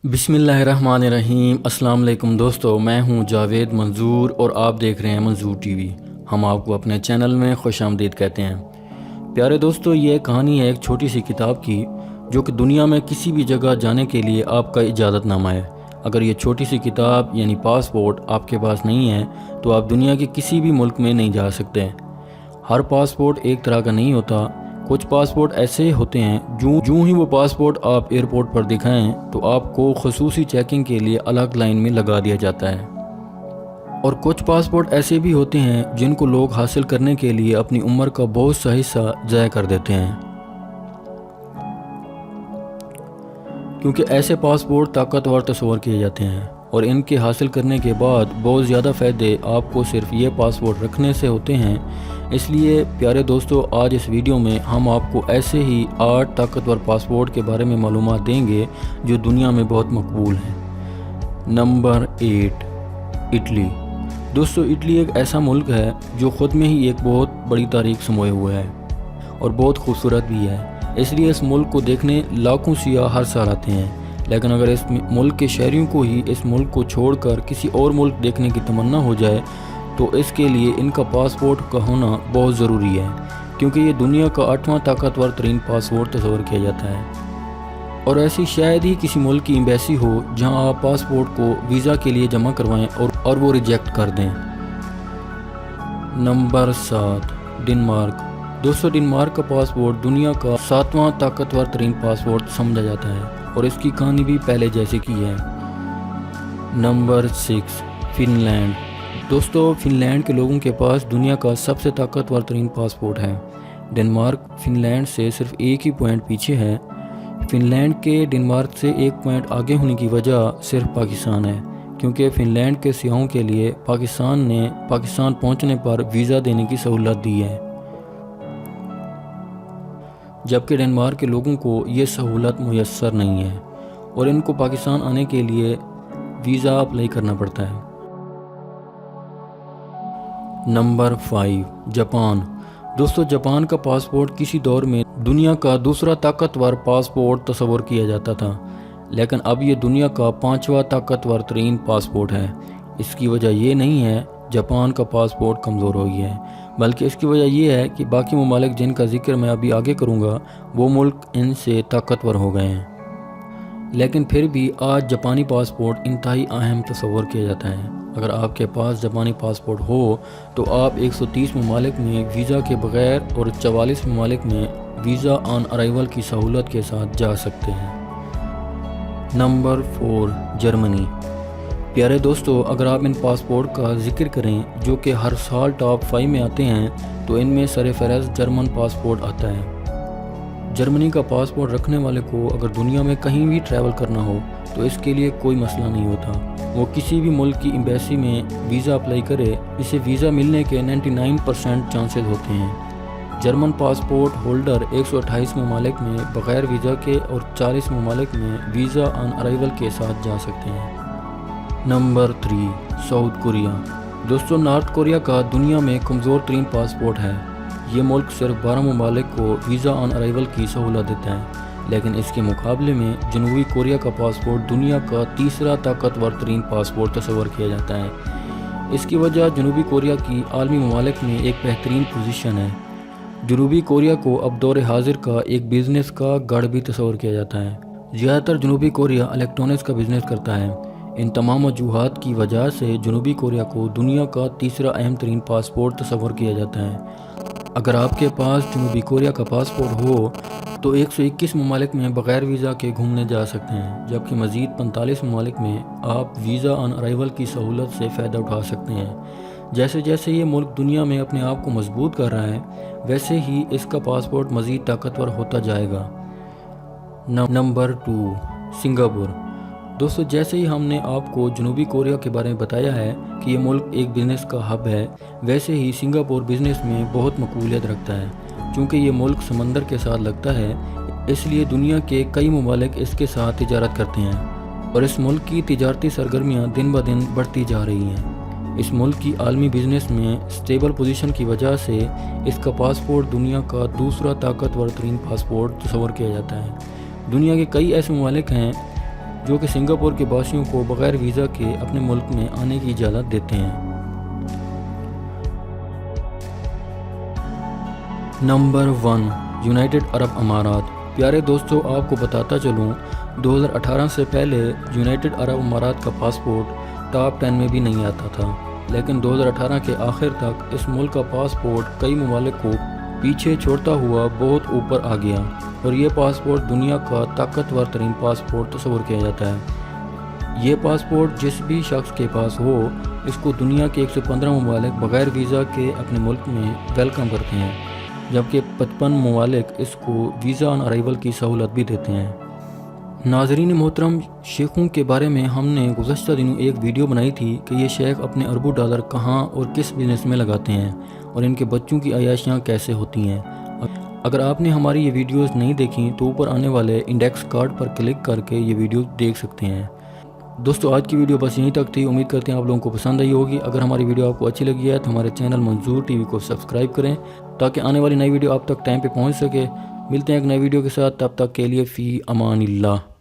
بسم اللہ الرحمن الرحیم۔ السلام علیکم دوستو، میں ہوں جاوید منظور اور آپ دیکھ رہے ہیں منظور ٹی وی۔ ہم آپ کو اپنے چینل میں خوش آمدید کہتے ہیں۔ پیارے دوستو، یہ کہانی ہے ایک چھوٹی سی کتاب کی جو کہ دنیا میں کسی بھی جگہ جانے کے لیے آپ کا اجازت نامہ ہے۔ اگر یہ چھوٹی سی کتاب یعنی پاسپورٹ آپ کے پاس نہیں ہے تو آپ دنیا کے کسی بھی ملک میں نہیں جا سکتے۔ ہر پاسپورٹ ایک طرح کا نہیں ہوتا۔ کچھ پاسپورٹ ایسے ہوتے ہیں جو ہی وہ پاسپورٹ آپ ایئرپورٹ پر دکھائیں تو آپ کو خصوصی چیکنگ کے لیے الگ لائن میں لگا دیا جاتا ہے، اور کچھ پاسپورٹ ایسے بھی ہوتے ہیں جن کو لوگ حاصل کرنے کے لیے اپنی عمر کا بہت سا حصہ ضائع کر دیتے ہیں، کیونکہ ایسے پاسپورٹ طاقتور تصور کیے جاتے ہیں اور ان کے حاصل کرنے کے بعد بہت زیادہ فائدے آپ کو صرف یہ پاسپورٹ رکھنے سے ہوتے ہیں۔ اس لیے پیارے دوستو، آج اس ویڈیو میں ہم آپ کو ایسے ہی 8 طاقتور پاسپورٹ کے بارے میں معلومات دیں گے جو دنیا میں بہت مقبول ہیں۔ Number 8، Italy. دوستو، اٹلی ایک ایسا ملک ہے جو خود میں ہی ایک بہت بڑی تاریخ سموئے ہوئے ہے اور بہت خوبصورت بھی ہے۔ اس لیے اس ملک کو دیکھنے لاکھوں سیاح ہر سال آتے ہیں، لیکن اگر اس ملک کے شہریوں کو ہی اس ملک کو چھوڑ کر کسی اور ملک دیکھنے کی تمنا ہو جائے تو اس کے لیے ان کا پاسپورٹ کا ہونا بہت ضروری ہے، کیونکہ یہ دنیا کا 8واں طاقتور ترین پاسپورٹ تصور کیا جاتا ہے، اور ایسی شاید ہی کسی ملک کی ایمبیسی ہو جہاں آپ پاسپورٹ کو ویزا کے لیے جمع کروائیں اور وہ ریجیکٹ کر دیں۔ Number 7، Denmark. دوستو، ڈنمارک کا پاسپورٹ دنیا کا 7واں طاقتور ترین پاسپورٹ سمجھا جاتا ہے اور اس کی کہانی بھی پہلے جیسے کی ہے۔ Number 6، Finland. دوستو، فن لینڈ کے لوگوں کے پاس دنیا کا سب سے طاقتور ترین پاسپورٹ ہے۔ ڈنمارک فن لینڈ سے صرف ایک ہی پوائنٹ پیچھے ہے۔ فن لینڈ کے ڈنمارک سے ایک پوائنٹ آگے ہونے کی وجہ صرف پاکستان ہے، کیونکہ فن لینڈ کے سیاحوں کے لیے پاکستان نے پاکستان پہنچنے پر ویزا دینے کی سہولت دی ہے، جبکہ ڈنمارک کے لوگوں کو یہ سہولت میسر نہیں ہے اور ان کو پاکستان آنے کے لیے ویزا اپلائی کرنا پڑتا ہے۔ Number 5، Japan. دوستو، جاپان کا پاسپورٹ کسی دور میں دنیا کا دوسرا طاقتور پاسپورٹ تصور کیا جاتا تھا، لیکن اب یہ دنیا کا 5واں طاقتور ترین پاسپورٹ ہے۔ اس کی وجہ یہ نہیں ہے جاپان کا پاسپورٹ کمزور ہو گیا ہے، بلکہ اس کی وجہ یہ ہے کہ باقی ممالک جن کا ذکر میں ابھی آگے کروں گا وہ ملک ان سے طاقتور ہو گئے ہیں، لیکن پھر بھی آج جاپانی پاسپورٹ انتہائی اہم تصور کیا جاتا ہے۔ اگر آپ کے پاس جاپانی پاسپورٹ ہو تو آپ 130 ممالک میں ویزا کے بغیر اور 44 ممالک میں ویزا آن ارائیول کی سہولت کے ساتھ جا سکتے ہیں۔ نمبر 4، جرمنی۔ پیارے دوستو، اگر آپ ان پاسپورٹ کا ذکر کریں جو کہ ہر سال ٹاپ 5 میں آتے ہیں تو ان میں سر فہرست جرمن پاسپورٹ آتا ہے۔ جرمنی کا پاسپورٹ رکھنے والے کو اگر دنیا میں کہیں بھی ٹریول کرنا ہو تو اس کے لیے کوئی مسئلہ نہیں ہوتا۔ وہ کسی بھی ملک کی ایمبیسی میں ویزا اپلائی کرے، اسے ویزا ملنے کے 99% چانسز ہوتے ہیں۔ جرمن پاسپورٹ ہولڈر 128 ممالک میں بغیر ویزا کے اور 40 ممالک میں ویزا آن ارائیول کے ساتھ جا سکتے ہیں۔ Number 3، south Korea. دوستو، نارتھ کوریا کا دنیا میں کمزور ترین پاسپورٹ ہے۔ یہ ملک صرف 12 ممالک کو ویزا آن ارائیول کی سہولت دیتا ہے، لیکن اس کے مقابلے میں جنوبی کوریا کا پاسپورٹ دنیا کا تیسرا طاقتور ترین پاسپورٹ تصور کیا جاتا ہے۔ اس کی وجہ جنوبی کوریا کی عالمی ممالک میں ایک بہترین پوزیشن ہے۔ جنوبی کوریا کو اب دور حاضر کا ایک بزنس کا گڑھ بھی تصور کیا جاتا ہے۔ زیادہ تر جنوبی کوریا الیکٹرونکس کا بزنس کرتا ہے۔ ان تمام وجوہات کی وجہ سے جنوبی کوریا کو دنیا کا تیسرا اہم ترین پاسپورٹ تصور کیا جاتا ہے۔ اگر آپ کے پاس جنوبی کوریا کا پاسپورٹ ہو تو 121 ممالک میں بغیر ویزا کے گھومنے جا سکتے ہیں، جبکہ مزید 45 ممالک میں آپ ویزا آن ارائیول کی سہولت سے فائدہ اٹھا سکتے ہیں۔ جیسے جیسے یہ ملک دنیا میں اپنے آپ کو مضبوط کر رہا ہے، ویسے ہی اس کا پاسپورٹ مزید طاقتور ہوتا جائے گا۔ Number 2، Singapore. دوستو، جیسے ہی ہم نے آپ کو جنوبی کوریا کے بارے میں بتایا ہے کہ یہ ملک ایک بزنس کا ہب ہے، ویسے ہی سنگاپور بزنس میں بہت مقبولیت رکھتا ہے۔ چونکہ یہ ملک سمندر کے ساتھ لگتا ہے، اس لیے دنیا کے کئی ممالک اس کے ساتھ تجارت کرتے ہیں اور اس ملک کی تجارتی سرگرمیاں دن بدن بڑھتی جا رہی ہیں۔ اس ملک کی عالمی بزنس میں سٹیبل پوزیشن کی وجہ سے اس کا پاسپورٹ دنیا کا دوسرا طاقتور ترین پاسپورٹ تصور کیا جاتا ہے۔ دنیا کے کئی ایسے ممالک ہیں جو کہ سنگاپور کے باشیوں کو بغیر ویزا کے اپنے ملک میں آنے کی اجازت دیتے ہیں۔ نمبر 1، یونائٹڈ عرب امارات۔ پیارے دوستو، آپ کو بتاتا چلوں 2018 سے پہلے یونائٹڈ عرب امارات کا پاسپورٹ ٹاپ 10 میں بھی نہیں آتا تھا، لیکن 2018 کے آخر تک اس ملک کا پاسپورٹ کئی ممالک کو پیچھے چھوڑتا ہوا بہت اوپر آ گیا، اور یہ پاسپورٹ دنیا کا طاقتور ترین پاسپورٹ تصور کیا جاتا ہے۔ یہ پاسپورٹ جس بھی شخص کے پاس ہو، اس کو دنیا کے 115 ممالک بغیر ویزا کے اپنے ملک میں ویلکم کرتے ہیں، جبکہ 55 ممالک اس کو ویزا آن ارائیول کی سہولت بھی دیتے ہیں۔ ناظرین محترم، شیخوں کے بارے میں ہم نے گزشتہ دنوں ایک ویڈیو بنائی تھی کہ یہ شیخ اپنے اربوں ڈالر کہاں اور کس بزنس میں لگاتے ہیں، اور ان کے بچوں کی عیاشیاں کیسے ہوتی ہیں۔ اگر آپ نے ہماری یہ ویڈیوز نہیں دیکھیں تو اوپر آنے والے انڈیکس کارڈ پر کلک کر کے یہ ویڈیو دیکھ سکتے ہیں۔ دوستو، آج کی ویڈیو بس یہیں تک تھی۔ امید کرتے ہیں آپ لوگوں کو پسند آئی ہوگی۔ اگر ہماری ویڈیو آپ کو اچھی لگی ہے تو ہمارے چینل منظور ٹی وی کو سبسکرائب کریں تاکہ آنے والی نئی ویڈیو آپ تک ٹائم پہ پہنچ سکے۔ ملتے ہیں ایک نئی ویڈیو کے ساتھ، تب تک کے لیے فی امان اللہ۔